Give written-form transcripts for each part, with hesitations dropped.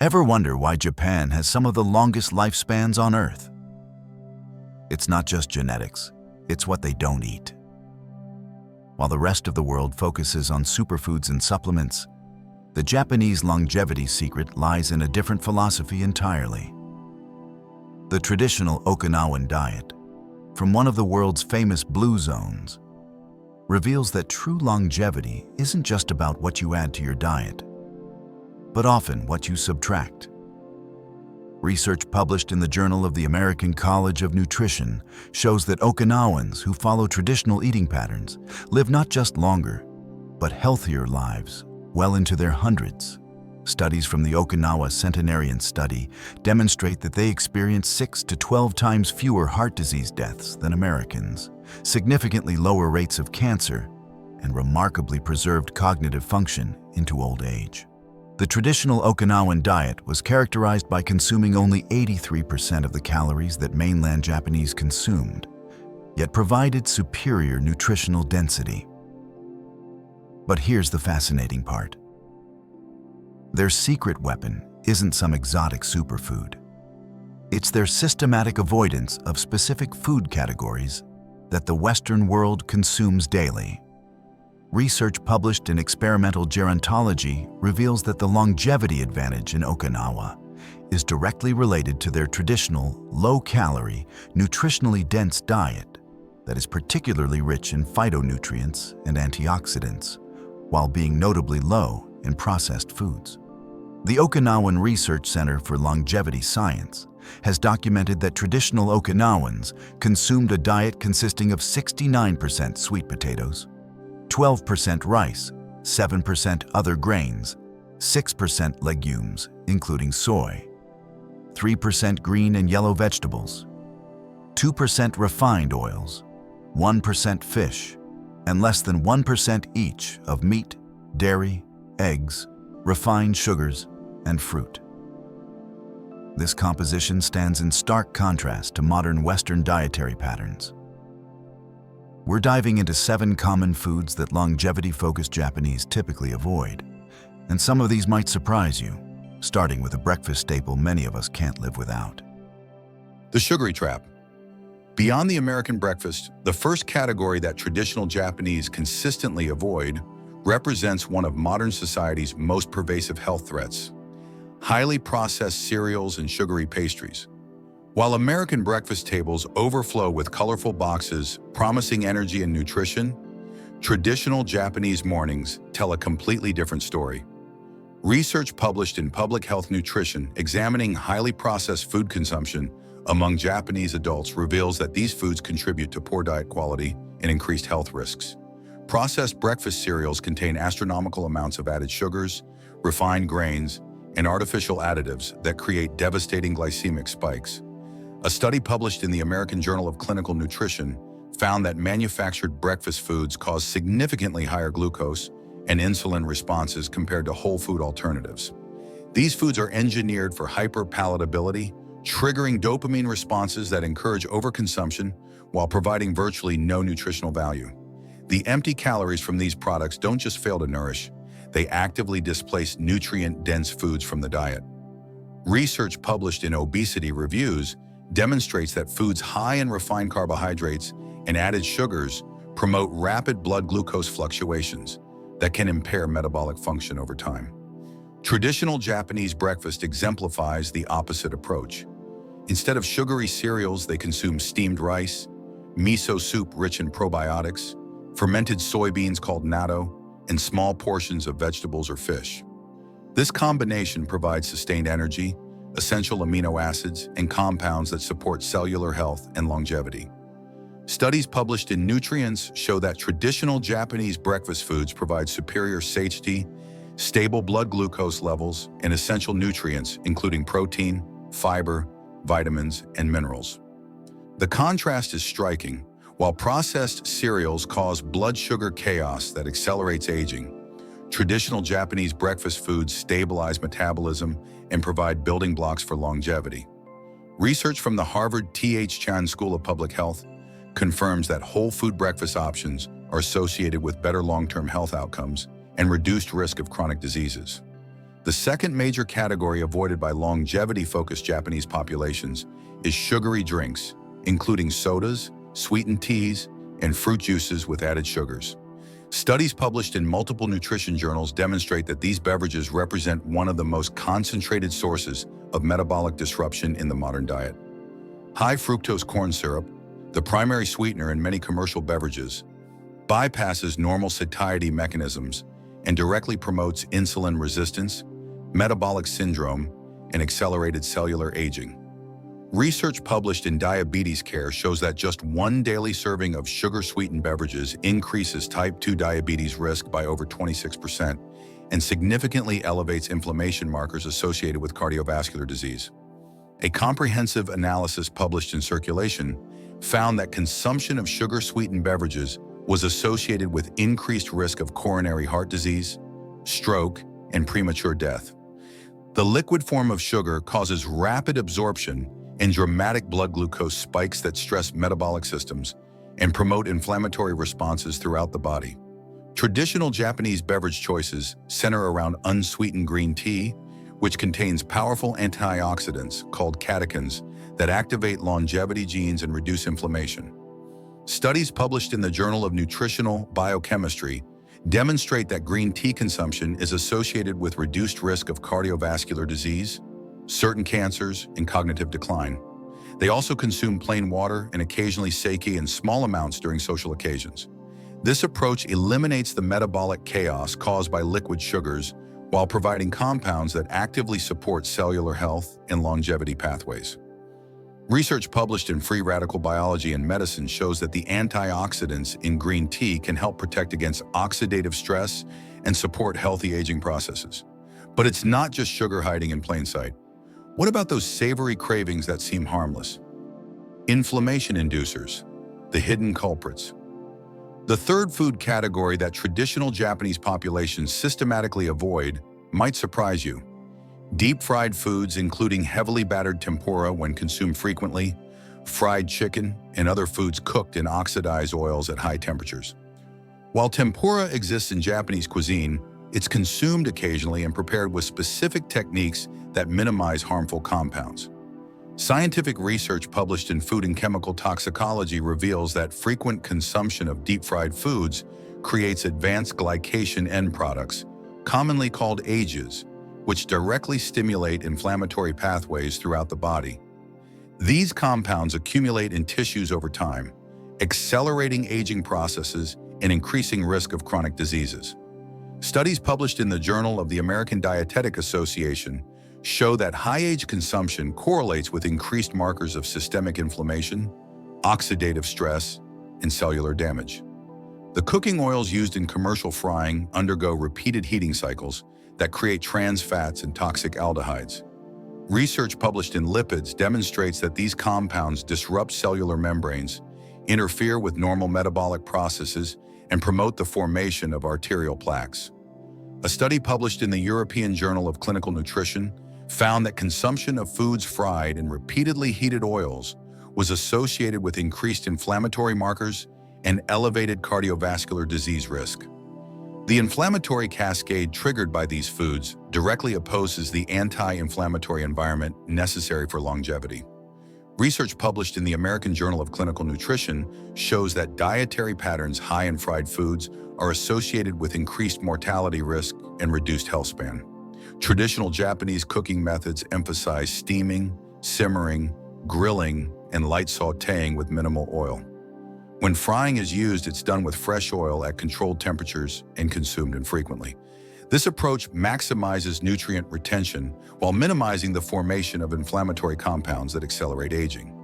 Ever wonder why Japan has some of the longest lifespans on Earth? It's not just genetics, it's what they don't eat. While the rest of the world focuses on superfoods and supplements, the Japanese longevity secret lies in a different philosophy entirely. The traditional Okinawan diet, from one of the world's famous blue zones, reveals that true longevity isn't just about what you add to your diet, but often what you subtract. Research published in the Journal of the American College of Nutrition shows that Okinawans who follow traditional eating patterns live not just longer, but healthier lives well into their hundreds. Studies from the Okinawa Centenarian Study demonstrate that they experience 6 to 12 times fewer heart disease deaths than Americans, significantly lower rates of cancer, and remarkably preserved cognitive function into old age. The traditional Okinawan diet was characterized by consuming only 83% of the calories that mainland Japanese consumed, yet provided superior nutritional density. But here's the fascinating part. Their secret weapon isn't some exotic superfood. It's their systematic avoidance of specific food categories that the Western world consumes daily. Research published in Experimental Gerontology reveals that the longevity advantage in Okinawa is directly related to their traditional, low-calorie, nutritionally dense diet that is particularly rich in phytonutrients and antioxidants, while being notably low in processed foods. The Okinawan Research Center for Longevity Science has documented that traditional Okinawans consumed a diet consisting of 69% sweet potatoes, 12% rice, 7% other grains, 6% legumes, including soy, 3% green and yellow vegetables, 2% refined oils, 1% fish, and less than 1% each of meat, dairy, eggs, refined sugars, and fruit. This composition stands in stark contrast to modern Western dietary patterns. We're diving into 7 common foods that longevity-focused Japanese typically avoid, and some of these might surprise you, starting with a breakfast staple many of us can't live without. The sugary trap. Beyond the American breakfast, the first category that traditional Japanese consistently avoid represents one of modern society's most pervasive health threats: highly processed cereals and sugary pastries. While American breakfast tables overflow with colorful boxes promising energy and nutrition, traditional Japanese mornings tell a completely different story. Research published in Public Health Nutrition examining highly processed food consumption among Japanese adults reveals that these foods contribute to poor diet quality and increased health risks. Processed breakfast cereals contain astronomical amounts of added sugars, refined grains, and artificial additives that create devastating glycemic spikes. A study published in the American Journal of Clinical Nutrition found that manufactured breakfast foods cause significantly higher glucose and insulin responses compared to whole food alternatives. These foods are engineered for hyperpalatability, triggering dopamine responses that encourage overconsumption while providing virtually no nutritional value. The empty calories from these products don't just fail to nourish, they actively displace nutrient-dense foods from the diet. Research published in Obesity Reviews demonstrates that foods high in refined carbohydrates and added sugars promote rapid blood glucose fluctuations that can impair metabolic function over time. Traditional Japanese breakfast exemplifies the opposite approach. Instead of sugary cereals, they consume steamed rice, miso soup rich in probiotics, fermented soybeans called natto, and small portions of vegetables or fish. This combination provides sustained energy, essential amino acids, and compounds that support cellular health and longevity. Studies published in Nutrients show that traditional Japanese breakfast foods provide superior satiety, stable blood glucose levels, and essential nutrients, including protein, fiber, vitamins, and minerals. The contrast is striking. While processed cereals cause blood sugar chaos that accelerates aging, traditional Japanese breakfast foods stabilize metabolism and provide building blocks for longevity. Research from the Harvard T.H. Chan School of Public Health confirms that whole food breakfast options are associated with better long-term health outcomes and reduced risk of chronic diseases. The second major category avoided by longevity-focused Japanese populations is sugary drinks, including sodas, sweetened teas, and fruit juices with added sugars. Studies published in multiple nutrition journals demonstrate that these beverages represent one of the most concentrated sources of metabolic disruption in the modern diet. High fructose corn syrup, the primary sweetener in many commercial beverages, bypasses normal satiety mechanisms and directly promotes insulin resistance, metabolic syndrome, and accelerated cellular aging. Research published in Diabetes Care shows that just one daily serving of sugar-sweetened beverages increases type 2 diabetes risk by over 26% and significantly elevates inflammation markers associated with cardiovascular disease. A comprehensive analysis published in Circulation found that consumption of sugar-sweetened beverages was associated with increased risk of coronary heart disease, stroke, and premature death. The liquid form of sugar causes rapid absorption and dramatic blood glucose spikes that stress metabolic systems and promote inflammatory responses throughout the body. Traditional Japanese beverage choices center around unsweetened green tea, which contains powerful antioxidants called catechins that activate longevity genes and reduce inflammation. Studies published in the Journal of Nutritional Biochemistry demonstrate that green tea consumption is associated with reduced risk of cardiovascular disease, certain cancers, and cognitive decline. They also consume plain water and occasionally sake in small amounts during social occasions. This approach eliminates the metabolic chaos caused by liquid sugars while providing compounds that actively support cellular health and longevity pathways. Research published in Free Radical Biology and Medicine shows that the antioxidants in green tea can help protect against oxidative stress and support healthy aging processes. But it's not just sugar hiding in plain sight. What about those savory cravings that seem harmless? Inflammation inducers, the hidden culprits. The third food category that traditional Japanese populations systematically avoid might surprise you. Deep-fried foods, including heavily battered tempura when consumed frequently, fried chicken, and other foods cooked in oxidized oils at high temperatures. While tempura exists in Japanese cuisine, it's consumed occasionally and prepared with specific techniques that minimize harmful compounds. Scientific research published in Food and Chemical Toxicology reveals that frequent consumption of deep-fried foods creates advanced glycation end products, commonly called AGEs, which directly stimulate inflammatory pathways throughout the body. These compounds accumulate in tissues over time, accelerating aging processes and increasing risk of chronic diseases. Studies published in the Journal of the American Dietetic Association show that high age consumption correlates with increased markers of systemic inflammation, oxidative stress, and cellular damage. The cooking oils used in commercial frying undergo repeated heating cycles that create trans fats and toxic aldehydes. Research published in Lipids demonstrates that these compounds disrupt cellular membranes, interfere with normal metabolic processes, and promote the formation of arterial plaques. A study published in the European Journal of Clinical Nutrition found that consumption of foods fried in repeatedly heated oils was associated with increased inflammatory markers and elevated cardiovascular disease risk. The inflammatory cascade triggered by these foods directly opposes the anti-inflammatory environment necessary for longevity. Research published in the American Journal of Clinical Nutrition shows that dietary patterns high in fried foods are associated with increased mortality risk and reduced health span. Traditional Japanese cooking methods emphasize steaming, simmering, grilling, and light sautéing with minimal oil. When frying is used, it's done with fresh oil at controlled temperatures and consumed infrequently. This approach maximizes nutrient retention while minimizing the formation of inflammatory compounds that accelerate aging.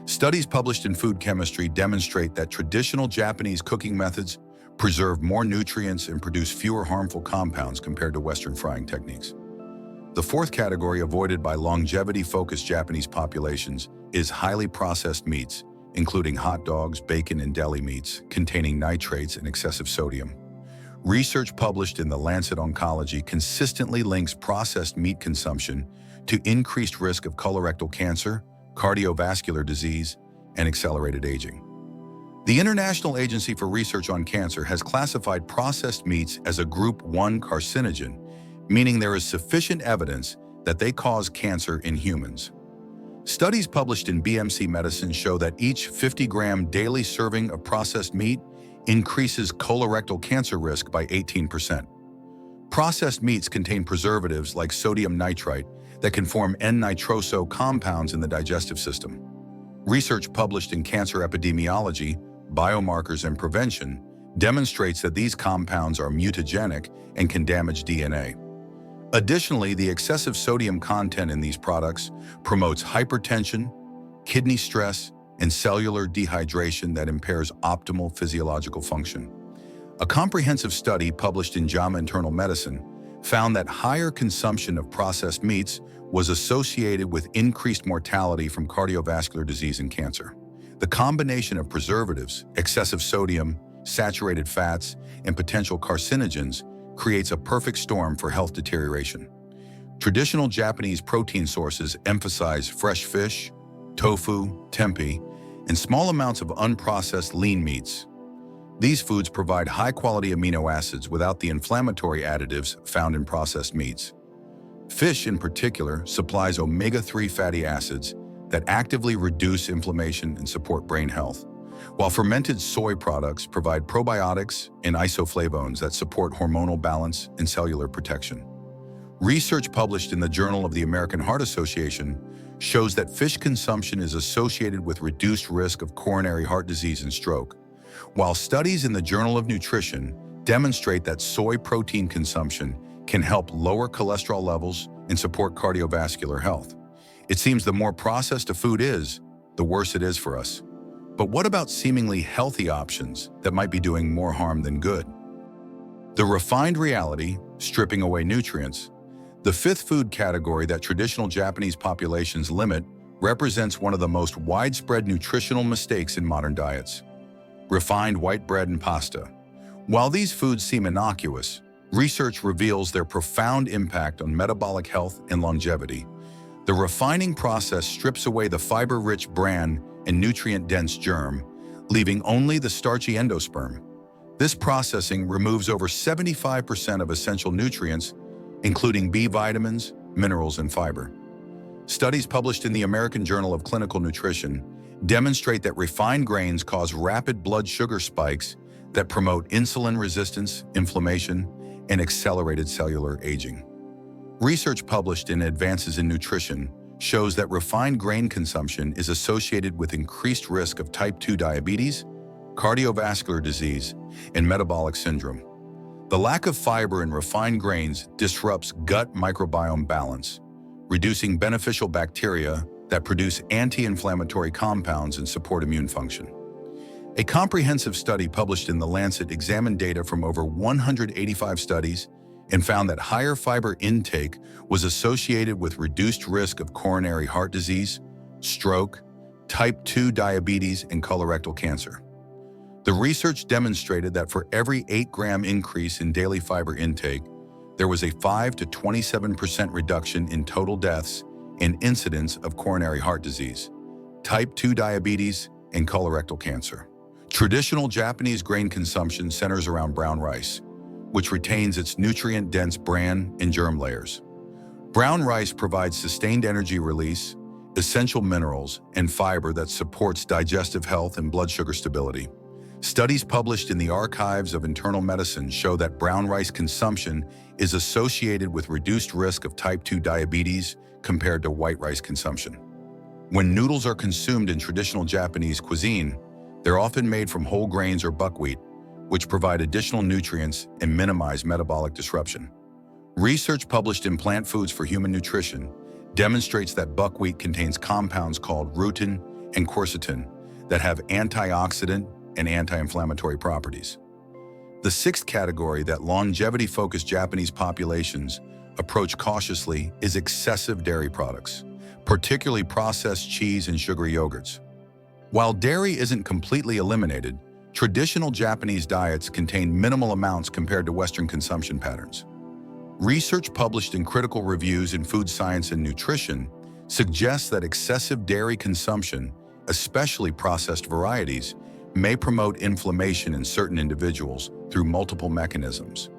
Studies published in Food Chemistry demonstrate that traditional Japanese cooking methods preserve more nutrients and produce fewer harmful compounds compared to Western frying techniques. The fourth category avoided by longevity-focused Japanese populations is highly processed meats, including hot dogs, bacon, and deli meats, containing nitrates and excessive sodium. Research published in The Lancet Oncology consistently links processed meat consumption to increased risk of colorectal cancer, cardiovascular disease, and accelerated aging. The International Agency for Research on Cancer has classified processed meats as a Group 1 carcinogen, meaning there is sufficient evidence that they cause cancer in humans. Studies published in BMC Medicine show that each 50-gram daily serving of processed meat increases colorectal cancer risk by 18%. Processed meats contain preservatives like sodium nitrite that can form N-nitroso compounds in the digestive system. Research published in Cancer Epidemiology, Biomarkers and Prevention demonstrates that these compounds are mutagenic and can damage DNA. Additionally, the excessive sodium content in these products promotes hypertension, kidney stress, and cellular dehydration that impairs optimal physiological function. A comprehensive study published in JAMA Internal Medicine found that higher consumption of processed meats was associated with increased mortality from cardiovascular disease and cancer. The combination of preservatives, excessive sodium, saturated fats, and potential carcinogens creates a perfect storm for health deterioration. Traditional Japanese protein sources emphasize fresh fish, tofu, tempeh, and small amounts of unprocessed lean meats. These foods provide high-quality amino acids without the inflammatory additives found in processed meats. Fish, in particular, supplies omega-3 fatty acids that actively reduce inflammation and support brain health, while fermented soy products provide probiotics and isoflavones that support hormonal balance and cellular protection. Research published in the Journal of the American Heart Association shows that fish consumption is associated with reduced risk of coronary heart disease and stroke, while studies in the Journal of Nutrition demonstrate that soy protein consumption can help lower cholesterol levels and support cardiovascular health. It seems the more processed a food is, the worse it is for us. But what about seemingly healthy options that might be doing more harm than good? The refined reality, stripping away nutrients. The fifth food category that traditional Japanese populations limit represents one of the most widespread nutritional mistakes in modern diets. Refined white bread and pasta. While these foods seem innocuous, research reveals their profound impact on metabolic health and longevity. The refining process strips away the fiber-rich bran and nutrient-dense germ, leaving only the starchy endosperm. This processing removes over 75% of essential nutrients, including B vitamins, minerals, and fiber. Studies published in the American Journal of Clinical Nutrition demonstrate that refined grains cause rapid blood sugar spikes that promote insulin resistance, inflammation, and accelerated cellular aging. Research published in Advances in Nutrition shows that refined grain consumption is associated with increased risk of type 2 diabetes, cardiovascular disease, and metabolic syndrome. The lack of fiber in refined grains disrupts gut microbiome balance, reducing beneficial bacteria that produce anti-inflammatory compounds and support immune function. A comprehensive study published in The Lancet examined data from over 185 studies and found that higher fiber intake was associated with reduced risk of coronary heart disease, stroke, type 2 diabetes, and colorectal cancer. The research demonstrated that for every 8-gram increase in daily fiber intake, there was a 5 to 27% reduction in total deaths and incidence of coronary heart disease, type 2 diabetes, and colorectal cancer. Traditional Japanese grain consumption centers around brown rice, which retains its nutrient-dense bran and germ layers. Brown rice provides sustained energy release, essential minerals, and fiber that supports digestive health and blood sugar stability. Studies published in the Archives of Internal Medicine show that brown rice consumption is associated with reduced risk of type 2 diabetes compared to white rice consumption. When noodles are consumed in traditional Japanese cuisine, they're often made from whole grains or buckwheat, which provide additional nutrients and minimize metabolic disruption. Research published in Plant Foods for Human Nutrition demonstrates that buckwheat contains compounds called rutin and quercetin that have antioxidant and anti-inflammatory properties. The sixth category that longevity-focused Japanese populations approach cautiously is excessive dairy products, particularly processed cheese and sugary yogurts. While dairy isn't completely eliminated, traditional Japanese diets contain minimal amounts compared to Western consumption patterns. Research published in Critical Reviews in Food Science and Nutrition suggests that excessive dairy consumption, especially processed varieties, may promote inflammation in certain individuals through multiple mechanisms.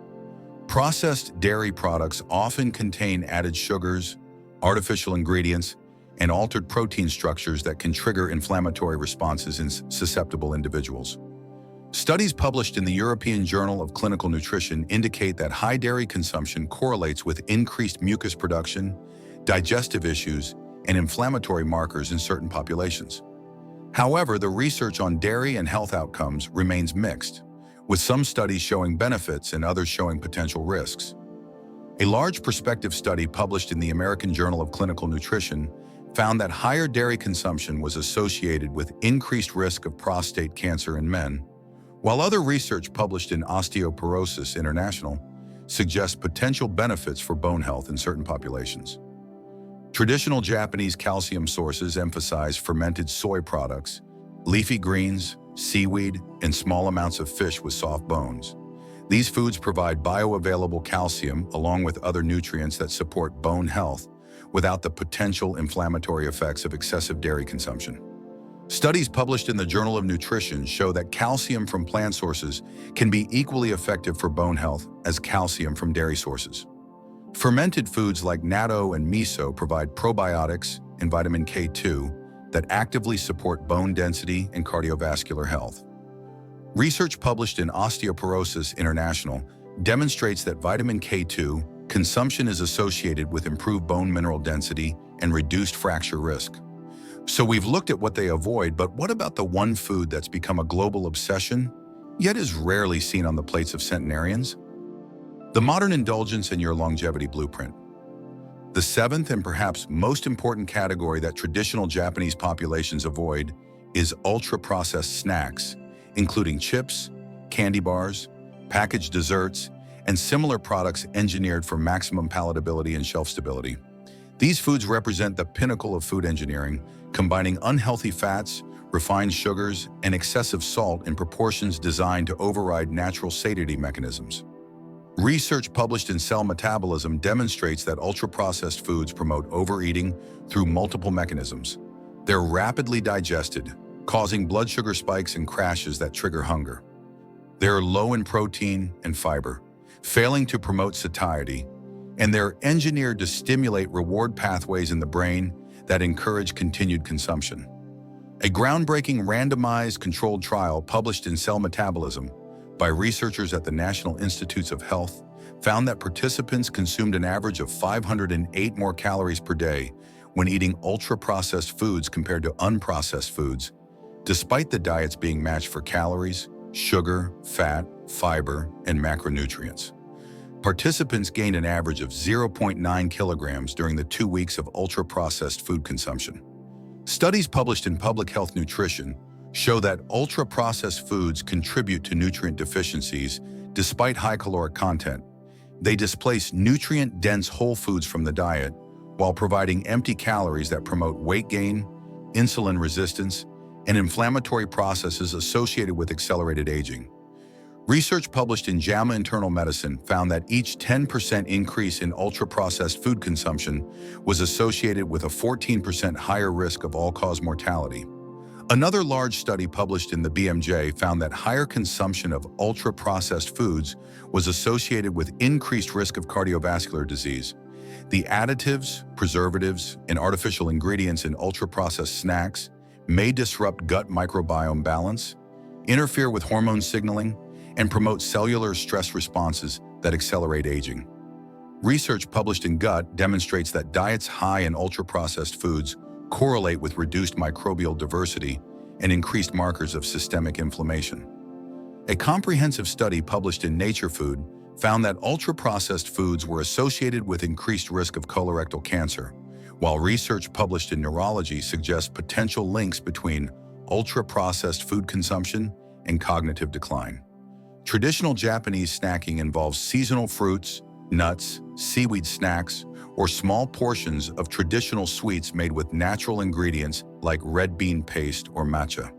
Processed dairy products often contain added sugars, artificial ingredients, and altered protein structures that can trigger inflammatory responses in susceptible individuals. Studies published in the European Journal of Clinical Nutrition indicate that high dairy consumption correlates with increased mucus production, digestive issues, and inflammatory markers in certain populations. However, the research on dairy and health outcomes remains mixed, with some studies showing benefits and others showing potential risks. A large prospective study published in the American Journal of Clinical Nutrition found that higher dairy consumption was associated with increased risk of prostate cancer in men, while other research published in Osteoporosis International suggests potential benefits for bone health in certain populations. Traditional Japanese calcium sources emphasize fermented soy products, leafy greens, seaweed, and small amounts of fish with soft bones. These foods provide bioavailable calcium along with other nutrients that support bone health without the potential inflammatory effects of excessive dairy consumption. Studies published in the Journal of Nutrition show that calcium from plant sources can be equally effective for bone health as calcium from dairy sources. Fermented foods like natto and miso provide probiotics and vitamin K2 that actively support bone density and cardiovascular health. Research published in Osteoporosis International demonstrates that vitamin K2 consumption is associated with improved bone mineral density and reduced fracture risk. So we've looked at what they avoid, but what about the one food that's become a global obsession, yet is rarely seen on the plates of centenarians? The modern indulgence in your longevity blueprint. The seventh and perhaps most important category that traditional Japanese populations avoid is ultra-processed snacks, including chips, candy bars, packaged desserts, and similar products engineered for maximum palatability and shelf stability. These foods represent the pinnacle of food engineering, combining unhealthy fats, refined sugars, and excessive salt in proportions designed to override natural satiety mechanisms. Research published in Cell Metabolism demonstrates that ultra-processed foods promote overeating through multiple mechanisms. They're rapidly digested, causing blood sugar spikes and crashes that trigger hunger. They're low in protein and fiber, failing to promote satiety, and they're engineered to stimulate reward pathways in the brain that encourage continued consumption. A groundbreaking randomized controlled trial published in Cell Metabolism by researchers at the National Institutes of Health found that participants consumed an average of 508 more calories per day when eating ultra-processed foods compared to unprocessed foods, despite the diets being matched for calories, sugar, fat, fiber, and macronutrients. Participants gained an average of 0.9 kilograms during the 2 weeks of ultra-processed food consumption. Studies published in Public Health Nutrition show that ultra-processed foods contribute to nutrient deficiencies despite high caloric content. They displace nutrient-dense whole foods from the diet while providing empty calories that promote weight gain, insulin resistance, and inflammatory processes associated with accelerated aging. Research published in JAMA Internal Medicine found that each 10% increase in ultra-processed food consumption was associated with a 14% higher risk of all-cause mortality. Another large study published in the BMJ found that higher consumption of ultra-processed foods was associated with increased risk of cardiovascular disease. The additives, preservatives, and artificial ingredients in ultra-processed snacks may disrupt gut microbiome balance, interfere with hormone signaling, and promote cellular stress responses that accelerate aging. Research published in Gut demonstrates that diets high in ultra-processed foods correlate with reduced microbial diversity and increased markers of systemic inflammation. A comprehensive study published in Nature Food found that ultra-processed foods were associated with increased risk of colorectal cancer, while research published in Neurology suggests potential links between ultra-processed food consumption and cognitive decline. Traditional Japanese snacking involves seasonal fruits, nuts, seaweed snacks, or small portions of traditional sweets made with natural ingredients like red bean paste or matcha.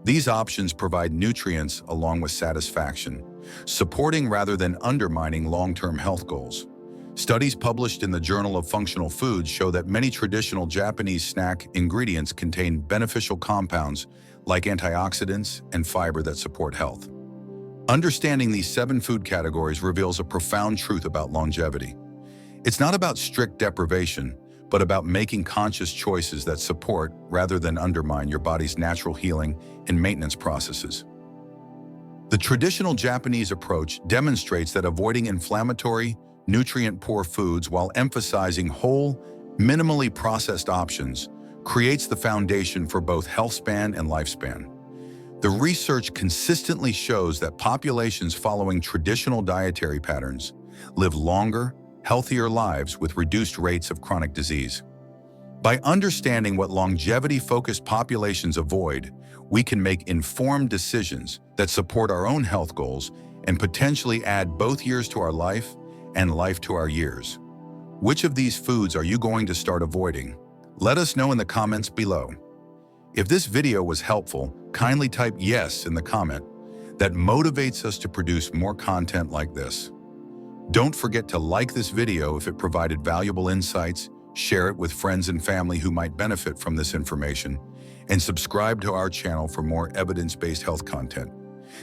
These options provide nutrients along with satisfaction, supporting rather than undermining long-term health goals. Studies published in the Journal of Functional Foods show that many traditional Japanese snack ingredients contain beneficial compounds like antioxidants and fiber that support health. Understanding these 7 food categories reveals a profound truth about longevity. It's not about strict deprivation, but about making conscious choices that support rather than undermine your body's natural healing and maintenance processes. The traditional Japanese approach demonstrates that avoiding inflammatory, nutrient-poor foods while emphasizing whole, minimally processed options creates the foundation for both health span and lifespan. The research consistently shows that populations following traditional dietary patterns live longer, healthier lives with reduced rates of chronic disease. By understanding what longevity-focused populations avoid, we can make informed decisions that support our own health goals and potentially add both years to our life and life to our years. Which of these foods are you going to start avoiding? Let us know in the comments below. If this video was helpful, kindly type yes in the comment. That motivates us to produce more content like this. Don't forget to like this video if it provided valuable insights, share it with friends and family who might benefit from this information, and subscribe to our channel for more evidence-based health content.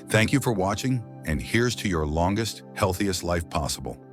Thank you for watching, and here's to your longest, healthiest life possible.